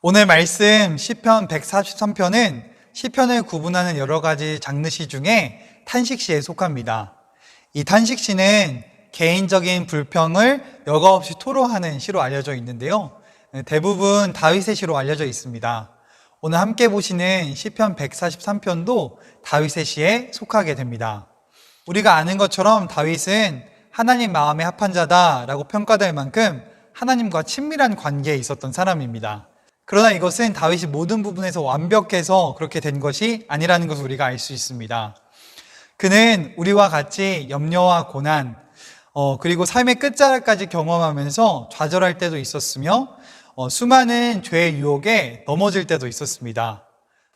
오늘 말씀 시편 143편은 시편을 구분하는 여러 가지 장르시 중에 탄식시에 속합니다. 이 탄식시는 개인적인 불평을 여과 없이 토로하는 시로 알려져 있는데요. 대부분 다윗의 시로 알려져 있습니다. 오늘 함께 보시는 시편 143편도 다윗의 시에 속하게 됩니다. 우리가 아는 것처럼 다윗은 하나님 마음에 합한 자다라고 평가될 만큼 하나님과 친밀한 관계에 있었던 사람입니다. 그러나 이것은 다윗이 모든 부분에서 완벽해서 그렇게 된 것이 아니라는 것을 우리가 알 수 있습니다. 그는 우리와 같이 염려와 고난, 그리고 삶의 끝자락까지 경험하면서 좌절할 때도 있었으며 수많은 죄의 유혹에 넘어질 때도 있었습니다.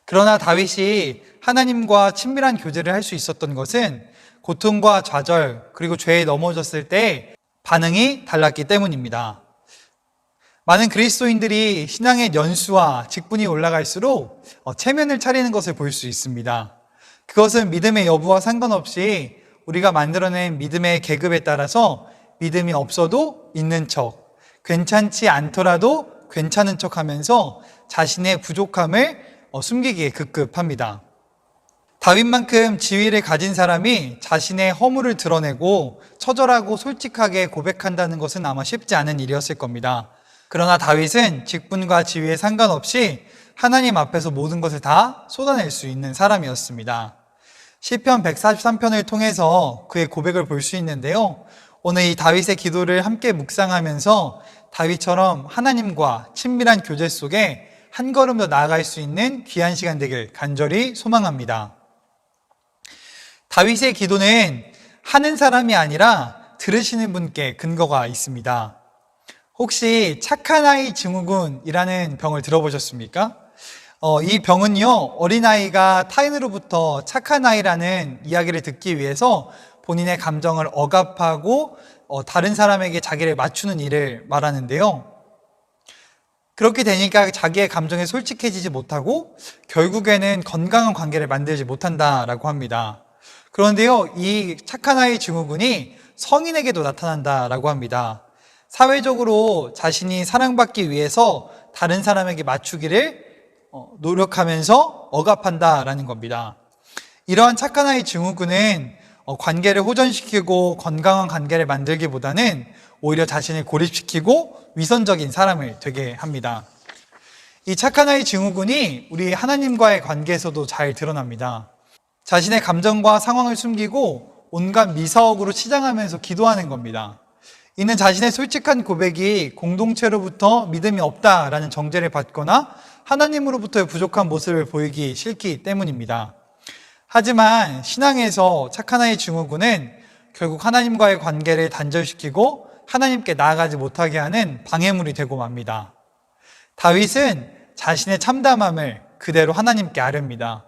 그러나 다윗이 하나님과 친밀한 교제를 할 수 있었던 것은 고통과 좌절, 그리고 죄에 넘어졌을 때 반응이 달랐기 때문입니다. 많은 그리스도인들이 신앙의 연수와 직분이 올라갈수록 체면을 차리는 것을 볼 수 있습니다. 그것은 믿음의 여부와 상관없이 우리가 만들어낸 믿음의 계급에 따라서 믿음이 없어도 있는 척, 괜찮지 않더라도 괜찮은 척 하면서 자신의 부족함을 숨기기에 급급합니다. 다윗만큼 지위를 가진 사람이 자신의 허물을 드러내고 처절하고 솔직하게 고백한다는 것은 아마 쉽지 않은 일이었을 겁니다. 그러나 다윗은 직분과 지위에 상관없이 하나님 앞에서 모든 것을 다 쏟아낼 수 있는 사람이었습니다. 시편 143편을 통해서 그의 고백을 볼 수 있는데요. 오늘 이 다윗의 기도를 함께 묵상하면서 다윗처럼 하나님과 친밀한 교제 속에 한 걸음 더 나아갈 수 있는 귀한 시간 되길 간절히 소망합니다. 다윗의 기도는 하는 사람이 아니라 들으시는 분께 근거가 있습니다. 혹시 착한 아이 증후군이라는 병을 들어보셨습니까? 이 병은요, 어린아이가 타인으로부터 착한 아이라는 이야기를 듣기 위해서 본인의 감정을 억압하고 다른 사람에게 자기를 맞추는 일을 말하는데요. 그렇게 되니까 자기의 감정에 솔직해지지 못하고 결국에는 건강한 관계를 만들지 못한다라고 합니다. 그런데요, 이 착한 아이 증후군이 성인에게도 나타난다라고 합니다. 사회적으로 자신이 사랑받기 위해서 다른 사람에게 맞추기를 노력하면서 억압한다라는 겁니다. 이러한 착한 아이 증후군은 관계를 호전시키고 건강한 관계를 만들기보다는 오히려 자신을 고립시키고 위선적인 사람을 되게 합니다. 이 착한 아이 증후군이 우리 하나님과의 관계에서도 잘 드러납니다. 자신의 감정과 상황을 숨기고 온갖 미사옥으로 치장하면서 기도하는 겁니다. 이는 자신의 솔직한 고백이 공동체로부터 믿음이 없다라는 정죄를 받거나 하나님으로부터의 부족한 모습을 보이기 싫기 때문입니다. 하지만 신앙에서 착한 아이 증후군은 결국 하나님과의 관계를 단절시키고 하나님께 나아가지 못하게 하는 방해물이 되고 맙니다. 다윗은 자신의 참담함을 그대로 하나님께 아릅니다.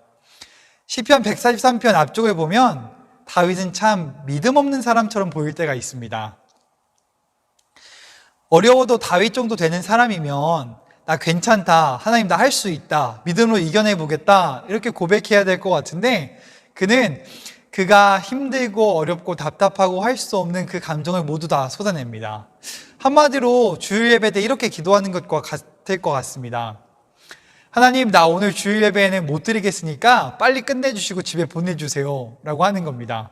시편 143편 앞쪽을 보면 다윗은 참 믿음 없는 사람처럼 보일 때가 있습니다. 어려워도 다윗 정도 되는 사람이면 나 괜찮다, 하나님 나 할 수 있다, 믿음으로 이겨내보겠다 이렇게 고백해야 될 것 같은데 그는 그가 힘들고 어렵고 답답하고 할 수 없는 그 감정을 모두 다 쏟아냅니다. 한마디로 주일 예배 때 이렇게 기도하는 것과 같을 것 같습니다. 하나님 나 오늘 주일 예배에는 못 드리겠으니까 빨리 끝내주시고 집에 보내주세요 라고 하는 겁니다.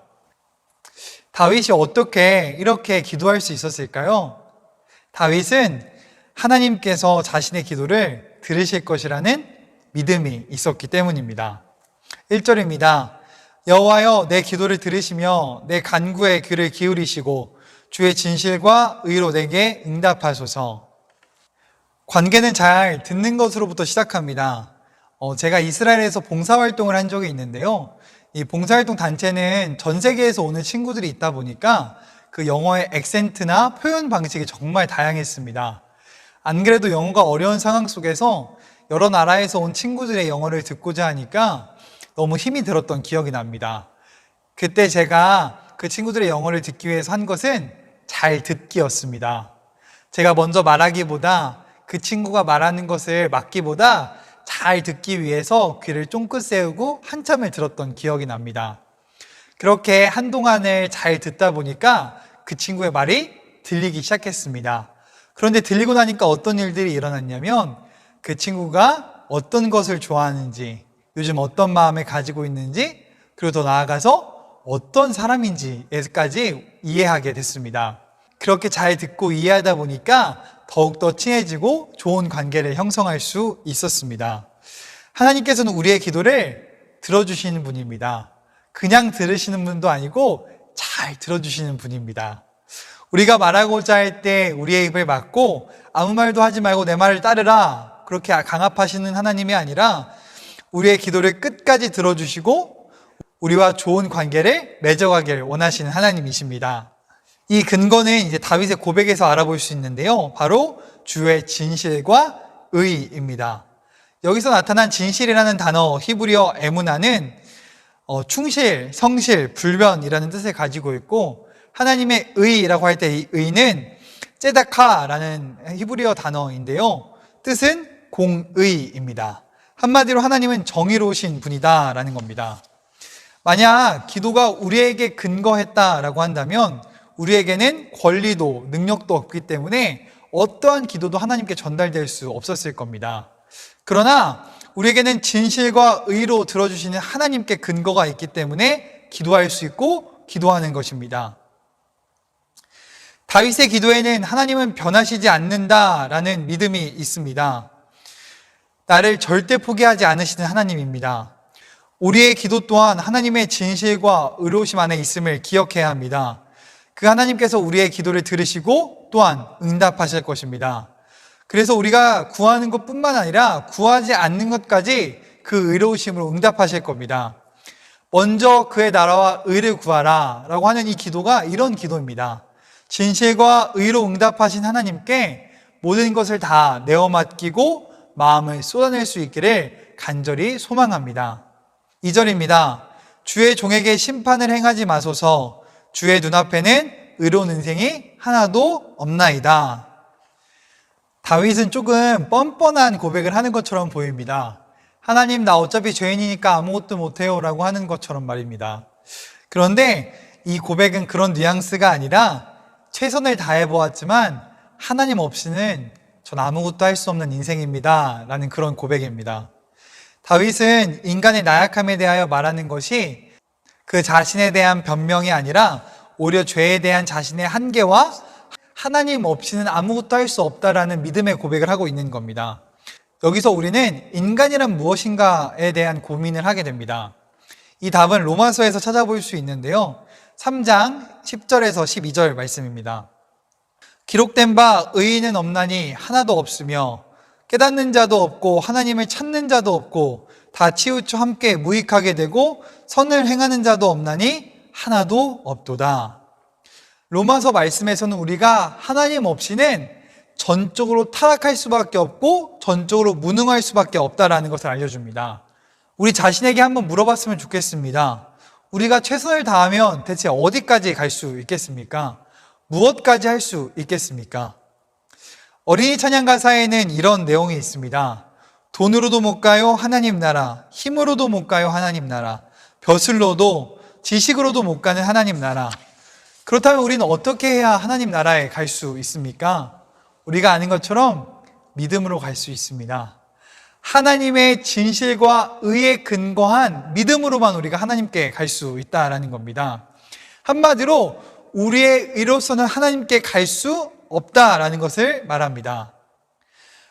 다윗이 어떻게 이렇게 기도할 수 있었을까요? 다윗은 하나님께서 자신의 기도를 들으실 것이라는 믿음이 있었기 때문입니다. 1절입니다. 여호와여 내 기도를 들으시며 내 간구에 귀를 기울이시고 주의 진실과 의로 내게 응답하소서. 관계는 잘 듣는 것으로부터 시작합니다. 제가 이스라엘에서 봉사활동을 한 적이 있는데요. 이 봉사활동 단체는 전 세계에서 오는 친구들이 있다 보니까 그 영어의 액센트나 표현 방식이 정말 다양했습니다. 안 그래도 영어가 어려운 상황 속에서 여러 나라에서 온 친구들의 영어를 듣고자 하니까 너무 힘이 들었던 기억이 납니다. 그때 제가 그 친구들의 영어를 듣기 위해서 한 것은 잘 듣기였습니다. 제가 먼저 말하기보다 그 친구가 말하는 것을 막기보다 잘 듣기 위해서 귀를 쫑긋 세우고 한참을 들었던 기억이 납니다. 그렇게 한동안을 잘 듣다 보니까 그 친구의 말이 들리기 시작했습니다. 그런데 들리고 나니까 어떤 일들이 일어났냐면 그 친구가 어떤 것을 좋아하는지, 요즘 어떤 마음을 가지고 있는지, 그리고 더 나아가서 어떤 사람인지까지 이해하게 됐습니다. 그렇게 잘 듣고 이해하다 보니까 더욱더 친해지고 좋은 관계를 형성할 수 있었습니다. 하나님께서는 우리의 기도를 들어주시는 분입니다. 그냥 들으시는 분도 아니고 잘 들어주시는 분입니다. 우리가 말하고자 할 때 우리의 입을 막고 아무 말도 하지 말고 내 말을 따르라, 그렇게 강압하시는 하나님이 아니라 우리의 기도를 끝까지 들어주시고 우리와 좋은 관계를 맺어가길 원하시는 하나님이십니다. 이 근거는 이제 다윗의 고백에서 알아볼 수 있는데요. 바로 주의 진실과 의입니다. 여기서 나타난 진실이라는 단어, 히브리어 에무나는 충실, 성실, 불변이라는 뜻을 가지고 있고, 하나님의 의라고 할 때 이 의는 ጼ다카라는 히브리어 단어인데요. 뜻은 공의입니다. 한마디로 하나님은 정의로우신 분이다라는 겁니다. 만약 기도가 우리에게 근거했다라고 한다면 우리에게는 권리도 능력도 없기 때문에 어떠한 기도도 하나님께 전달될 수 없었을 겁니다. 그러나 우리에게는 진실과 의로 들어주시는 하나님께 근거가 있기 때문에 기도할 수 있고 기도하는 것입니다. 다윗의 기도에는 하나님은 변하시지 않는다라는 믿음이 있습니다. 나를 절대 포기하지 않으시는 하나님입니다. 우리의 기도 또한 하나님의 진실과 의로우심 안에 있음을 기억해야 합니다. 그 하나님께서 우리의 기도를 들으시고 또한 응답하실 것입니다. 그래서 우리가 구하는 것뿐만 아니라 구하지 않는 것까지 그 의로우심으로 응답하실 겁니다. 먼저 그의 나라와 의를 구하라 라고 하는 이 기도가 이런 기도입니다. 진실과 의로 응답하신 하나님께 모든 것을 다 내어 맡기고 마음을 쏟아낼 수 있기를 간절히 소망합니다. 2절입니다. 주의 종에게 심판을 행하지 마소서. 주의 눈앞에는 의로운 인생이 하나도 없나이다. 다윗은 조금 뻔뻔한 고백을 하는 것처럼 보입니다. 하나님, 나 어차피 죄인이니까 아무것도 못해요 라고 하는 것처럼 말입니다. 그런데 이 고백은 그런 뉘앙스가 아니라 최선을 다해 보았지만 하나님 없이는 전 아무것도 할 수 없는 인생입니다 라는 그런 고백입니다. 다윗은 인간의 나약함에 대하여 말하는 것이 그 자신에 대한 변명이 아니라 오히려 죄에 대한 자신의 한계와 하나님 없이는 아무것도 할 수 없다라는 믿음의 고백을 하고 있는 겁니다. 여기서 우리는 인간이란 무엇인가에 대한 고민을 하게 됩니다. 이 답은 로마서에서 찾아볼 수 있는데요. 3장 10절에서 12절 말씀입니다. 기록된 바 의인은 없나니 하나도 없으며 깨닫는 자도 없고 하나님을 찾는 자도 없고 다 치우쳐 함께 무익하게 되고 선을 행하는 자도 없나니 하나도 없도다. 로마서 말씀에서는 우리가 하나님 없이는 전적으로 타락할 수밖에 없고 전적으로 무능할 수밖에 없다라는 것을 알려줍니다. 우리 자신에게 한번 물어봤으면 좋겠습니다. 우리가 최선을 다하면 대체 어디까지 갈 수 있겠습니까? 무엇까지 할 수 있겠습니까? 어린이 찬양 가사에는 이런 내용이 있습니다. 돈으로도 못 가요 하나님 나라, 힘으로도 못 가요 하나님 나라, 벼슬로도 지식으로도 못 가는 하나님 나라. 그렇다면 우리는 어떻게 해야 하나님 나라에 갈 수 있습니까? 우리가 아는 것처럼 믿음으로 갈 수 있습니다. 하나님의 진실과 의에 근거한 믿음으로만 우리가 하나님께 갈 수 있다라는 겁니다. 한마디로 우리의 의로서는 하나님께 갈 수 없다라는 것을 말합니다.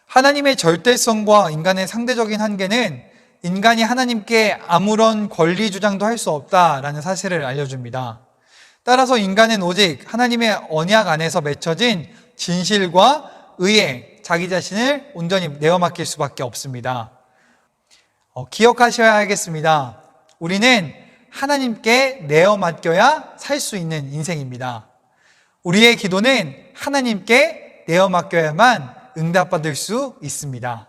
하나님의 절대성과 인간의 상대적인 한계는 인간이 하나님께 아무런 권리 주장도 할 수 없다라는 사실을 알려줍니다. 따라서 인간은 오직 하나님의 언약 안에서 맺혀진 진실과 의에 자기 자신을 온전히 내어 맡길 수밖에 없습니다. 기억하셔야 하겠습니다. 우리는 하나님께 내어 맡겨야 살 수 있는 인생입니다. 우리의 기도는 하나님께 내어 맡겨야만 응답받을 수 있습니다.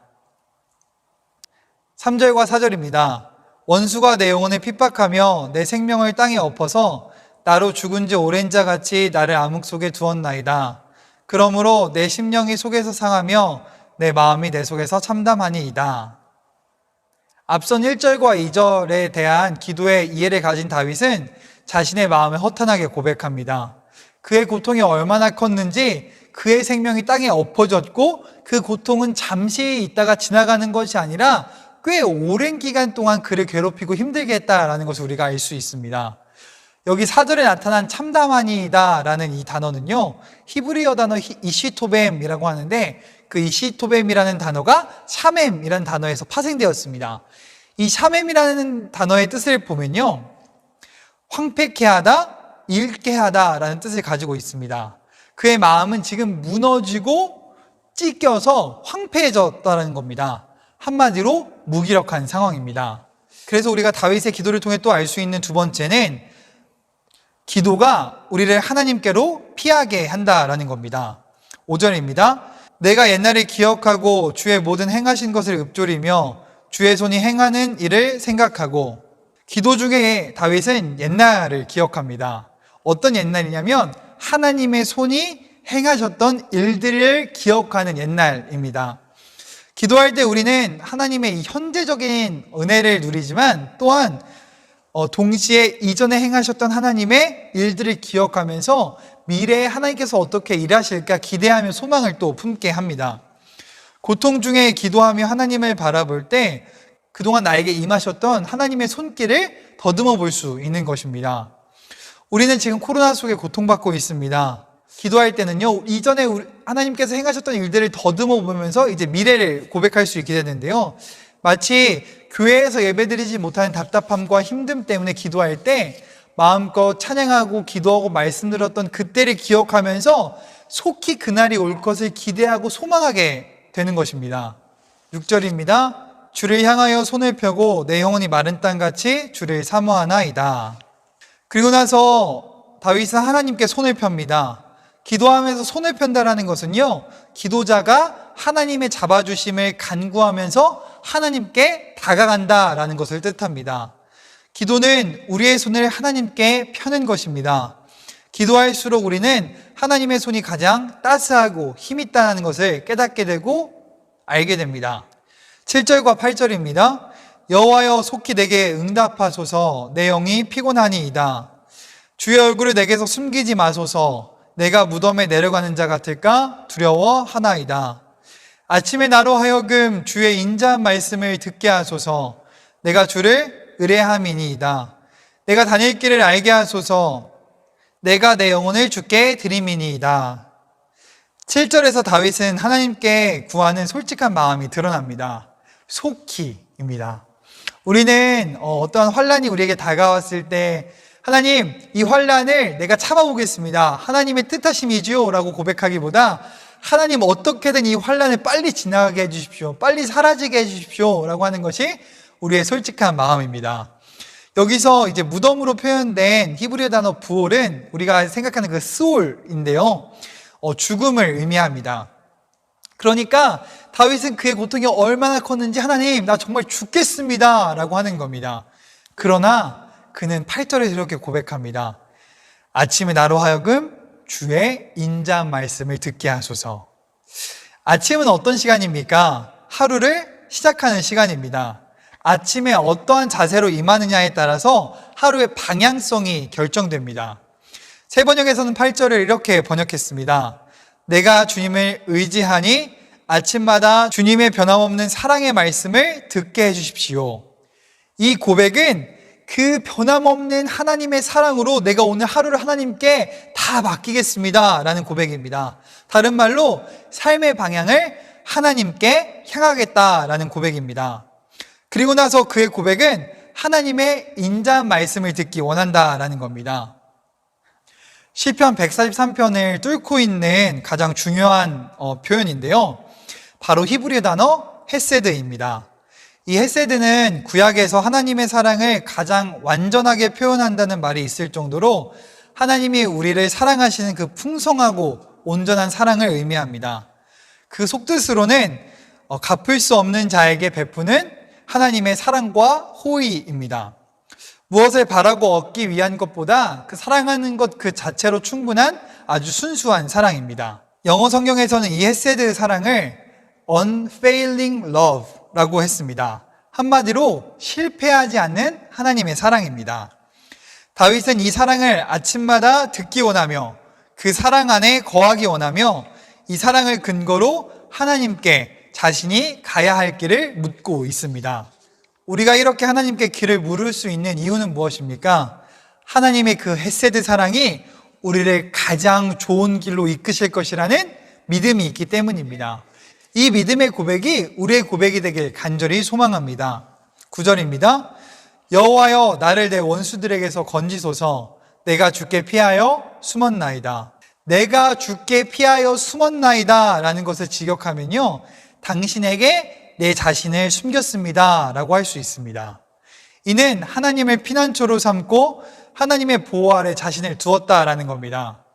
3절과 4절입니다. 원수가 내 영혼을 핍박하며 내 생명을 땅에 엎어서 나로 죽은 지 오랜 자 같이 나를 암흑 속에 두었나이다. 그러므로 내 심령이 속에서 상하며 내 마음이 내 속에서 참담하니이다. 앞선 1절과 2절에 대한 기도의 이해를 가진 다윗은 자신의 마음을 허탄하게 고백합니다. 그의 고통이 얼마나 컸는지 그의 생명이 땅에 엎어졌고 그 고통은 잠시 있다가 지나가는 것이 아니라 꽤 오랜 기간 동안 그를 괴롭히고 힘들게 했다라는 것을 우리가 알 수 있습니다. 여기 4절에 나타난 참담하니이다라는 이 단어는요, 히브리어 단어 이시토뱀이라고 하는데 그 이시토뱀이라는 단어가 샤멤이라는 단어에서 파생되었습니다. 이 샤멤이라는 단어의 뜻을 보면요, 황폐케 하다, 잃게 하다라는 뜻을 가지고 있습니다. 그의 마음은 지금 무너지고 찢겨서 황폐해졌다는 겁니다. 한마디로 무기력한 상황입니다. 그래서 우리가 다윗의 기도를 통해 또 알 수 있는 두 번째는 기도가 우리를 하나님께로 피하게 한다라는 겁니다. 5절입니다. 내가 옛날을 기억하고 주의 모든 행하신 것을 읊조리며 주의 손이 행하는 일을 생각하고. 기도 중에 다윗은 옛날을 기억합니다. 어떤 옛날이냐면 하나님의 손이 행하셨던 일들을 기억하는 옛날입니다. 기도할 때 우리는 하나님의 이 현재적인 은혜를 누리지만 또한 동시에 이전에 행하셨던 하나님의 일들을 기억하면서 미래에 하나님께서 어떻게 일하실까 기대하며 소망을 또 품게 합니다. 고통 중에 기도하며 하나님을 바라볼 때 그동안 나에게 임하셨던 하나님의 손길을 더듬어 볼 수 있는 것입니다. 우리는 지금 코로나 속에 고통받고 있습니다. 기도할 때는요, 이전에 하나님께서 행하셨던 일들을 더듬어 보면서 이제 미래를 고백할 수 있게 되는데요. 마치 교회에서 예배드리지 못하는 답답함과 힘듦 때문에 기도할 때 마음껏 찬양하고 기도하고 말씀 들었던 그때를 기억하면서 속히 그날이 올 것을 기대하고 소망하게 되는 것입니다. 6절입니다. 주를 향하여 손을 펴고 내 영혼이 마른 땅같이 주를 사모하나이다. 그리고 나서 다윗은 하나님께 손을 펴니다. 기도하면서 손을 편다라는 것은요, 기도자가 하나님의 잡아주심을 간구하면서 하나님께 다가간다라는 것을 뜻합니다. 기도는 우리의 손을 하나님께 펴는 것입니다. 기도할수록 우리는 하나님의 손이 가장 따스하고 힘있다는 것을 깨닫게 되고 알게 됩니다. 7절과 8절입니다. 여호와여 속히 내게 응답하소서. 내 영이 피곤하니이다. 주의 얼굴을 내게서 숨기지 마소서. 내가 무덤에 내려가는 자 같을까 두려워하나이다. 아침에 나로 하여금 주의 인자한 말씀을 듣게 하소서. 내가 주를 의뢰함이니이다. 내가 다닐 길을 알게 하소서. 내가 내 영혼을 주께 드림이니이다. 7절에서 다윗은 하나님께 구하는 솔직한 마음이 드러납니다. 속히입니다. 우리는 어떠한 환난이 우리에게 다가왔을 때 하나님, 이 환난을 내가 참아보겠습니다. 하나님의 뜻하심이지요 라고 고백하기보다 하나님 어떻게든 이 환난을 빨리 지나가게 해주십시오. 빨리 사라지게 해주십시오 라고 하는 것이 우리의 솔직한 마음입니다. 여기서 이제 무덤으로 표현된 히브리어 단어 부올은 우리가 생각하는 그 스올인데요. 죽음을 의미합니다. 그러니까 다윗은 그의 고통이 얼마나 컸는지 하나님, 나 정말 죽겠습니다 라고 하는 겁니다. 그러나 그는 8절에서 이렇게 고백합니다. 아침에 나로 하여금 주의 인자한 말씀을 듣게 하소서. 아침은 어떤 시간입니까? 하루를 시작하는 시간입니다. 아침에 어떠한 자세로 임하느냐에 따라서 하루의 방향성이 결정됩니다. 새 번역에서는 8절을 이렇게 번역했습니다. 내가 주님을 의지하니 아침마다 주님의 변함없는 사랑의 말씀을 듣게 해주십시오. 이 고백은 그 변함없는 하나님의 사랑으로 내가 오늘 하루를 하나님께 다 맡기겠습니다 라는 고백입니다. 다른 말로 삶의 방향을 하나님께 향하겠다라는 고백입니다. 그리고 나서 그의 고백은 하나님의 인자한 말씀을 듣기 원한다라는 겁니다. 시편 143편을 뚫고 있는 가장 중요한 표현인데요. 바로 히브리어 단어 헤세드입니다. 이 헤세드는 구약에서 하나님의 사랑을 가장 완전하게 표현한다는 말이 있을 정도로 하나님이 우리를 사랑하시는 그 풍성하고 온전한 사랑을 의미합니다. 그 속뜻으로는 갚을 수 없는 자에게 베푸는 하나님의 사랑과 호의입니다. 무엇을 바라고 얻기 위한 것보다 그 사랑하는 것 그 자체로 충분한 아주 순수한 사랑입니다. 영어 성경에서는 이 헤세드 사랑을 unfailing love라고 했습니다. 한마디로 실패하지 않는 하나님의 사랑입니다. 다윗은 이 사랑을 아침마다 듣기 원하며 그 사랑 안에 거하기 원하며 이 사랑을 근거로 하나님께 자신이 가야 할 길을 묻고 있습니다. 우리가 이렇게 하나님께 길을 물을 수 있는 이유는 무엇입니까? 하나님의 그 헤세드 사랑이 우리를 가장 좋은 길로 이끄실 것이라는 믿음이 있기 때문입니다. 이 믿음의 고백이 우리의 고백이 되길 간절히 소망합니다. 9절입니다. 여호와여 나를 내 원수들에게서 건지소서. 내가 주께 피하여 숨었나이다. 내가 주께 피하여 숨었나이다 라는 것을 직역하면요, 당신에게 내 자신을 숨겼습니다 라고 할 수 있습니다. 이는 하나님을 피난처로 삼고 하나님의 보호 아래 자신을 두었다라는 겁니다.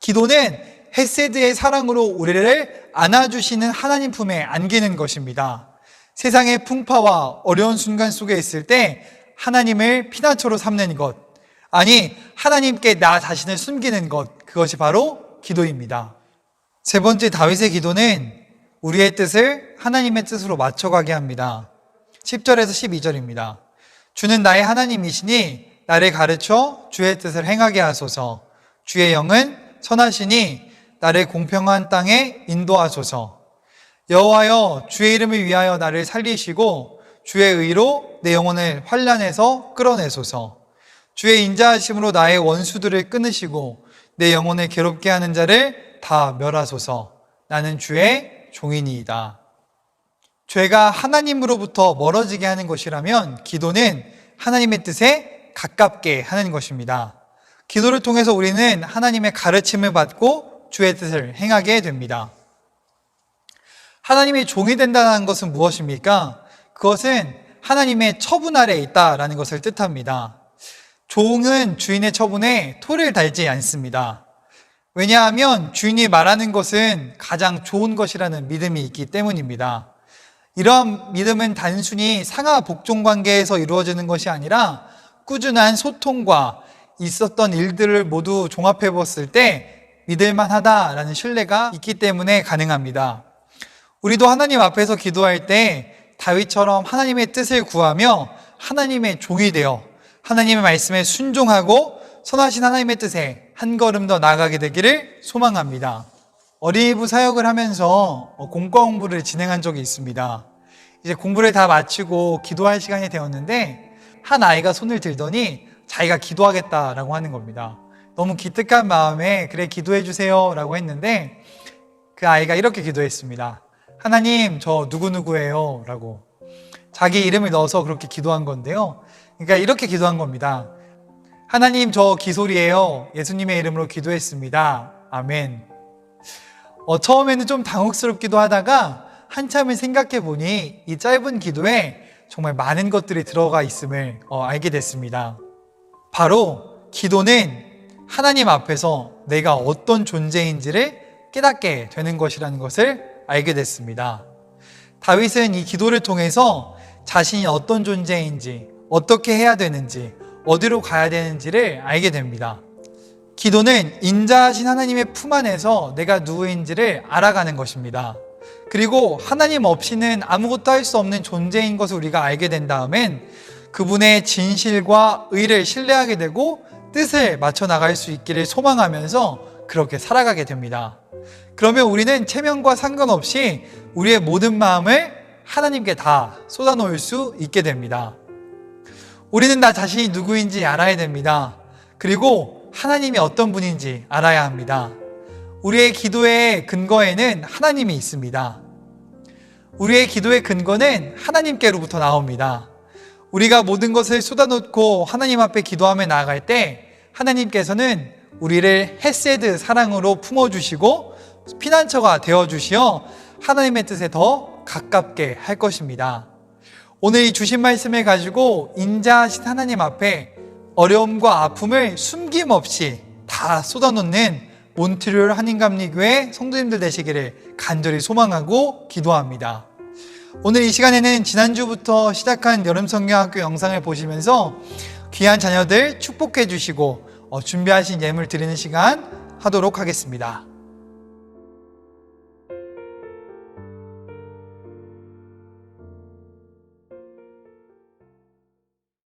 기도는 헤세드의 사랑으로 우리를 안아주시는 하나님 품에 안기는 것입니다. 세상의 풍파와 어려운 순간 속에 있을 때 하나님을 피난처로 삼는 것, 아니 하나님께 나 자신을 숨기는 것, 그것이 바로 기도입니다. 세 번째, 다윗의 기도는 우리의 뜻을 하나님의 뜻으로 맞춰가게 합니다. 10절에서 12절입니다. 주는 나의 하나님이시니 나를 가르쳐 주의 뜻을 행하게 하소서. 주의 영은 선하시니 나를 공평한 땅에 인도하소서. 여호와여 주의 이름을 위하여 나를 살리시고 주의 의로 내 영혼을 환난에서 끌어내소서. 주의 인자하심으로 나의 원수들을 끊으시고 내 영혼을 괴롭게 하는 자를 다 멸하소서. 나는 주의 종이니이다. 죄가 하나님으로부터 멀어지게 하는 것이라면 기도는 하나님의 뜻에 가깝게 하는 것입니다. 기도를 통해서 우리는 하나님의 가르침을 받고 주의 뜻을 행하게 됩니다. 하나님의 종이 된다는 것은 무엇입니까? 그것은 하나님의 처분 아래에 있다라는 것을 뜻합니다. 종은 주인의 처분에 토를 달지 않습니다. 왜냐하면 주인이 말하는 것은 가장 좋은 것이라는 믿음이 있기 때문입니다. 이런 믿음은 단순히 상하 복종 관계에서 이루어지는 것이 아니라 꾸준한 소통과 있었던 일들을 모두 종합해 봤을 때 믿을만 하다라는 신뢰가 있기 때문에 가능합니다. 우리도 하나님 앞에서 기도할 때 다윗처럼 하나님의 뜻을 구하며 하나님의 종이 되어 하나님의 말씀에 순종하고 선하신 하나님의 뜻에 한 걸음 더 나아가게 되기를 소망합니다. 어린이부 사역을 하면서 공과 공부를 진행한 적이 있습니다. 이제 공부를 다 마치고 기도할 시간이 되었는데 한 아이가 손을 들더니 자기가 기도하겠다라고 하는 겁니다. 너무 기특한 마음에 그래 기도해 주세요 라고 했는데 그 아이가 이렇게 기도했습니다. 하나님 저 누구누구예요 라고 자기 이름을 넣어서 그렇게 기도한 건데요. 그러니까 이렇게 기도한 겁니다. 하나님 저 기솔이에요. 예수님의 이름으로 기도했습니다. 아멘. 처음에는 좀 당혹스럽기도 하다가 한참을 생각해 보니 이 짧은 기도에 정말 많은 것들이 들어가 있음을 알게 됐습니다. 바로 기도는 하나님 앞에서 내가 어떤 존재인지를 깨닫게 되는 것이라는 것을 알게 됐습니다. 다윗은 이 기도를 통해서 자신이 어떤 존재인지, 어떻게 해야 되는지, 어디로 가야 되는지를 알게 됩니다. 기도는 인자하신 하나님의 품 안에서 내가 누구인지를 알아가는 것입니다. 그리고 하나님 없이는 아무것도 할 수 없는 존재인 것을 우리가 알게 된 다음엔 그분의 진실과 의를 신뢰하게 되고 뜻을 맞춰 나갈 수 있기를 소망하면서 그렇게 살아가게 됩니다. 그러면 우리는 체면과 상관없이 우리의 모든 마음을 하나님께 다 쏟아놓을 수 있게 됩니다. 우리는 나 자신이 누구인지 알아야 됩니다. 그리고 하나님이 어떤 분인지 알아야 합니다. 우리의 기도의 근거에는 하나님이 있습니다. 우리의 기도의 근거는 하나님께로부터 나옵니다. 우리가 모든 것을 쏟아놓고 하나님 앞에 기도하며 나아갈 때 하나님께서는 우리를 헤세드 사랑으로 품어주시고 피난처가 되어주시어 하나님의 뜻에 더 가깝게 할 것입니다. 오늘 이 주신 말씀을 가지고 인자하신 하나님 앞에 어려움과 아픔을 숨김없이 다 쏟아놓는 몬트리올 한인감리교회 성도님들 되시기를 간절히 소망하고 기도합니다. 오늘 이 시간에는 지난주부터 시작한 여름성경학교 영상을 보시면서 귀한 자녀들 축복해 주시고 준비하신 예물 드리는 시간 하도록 하겠습니다.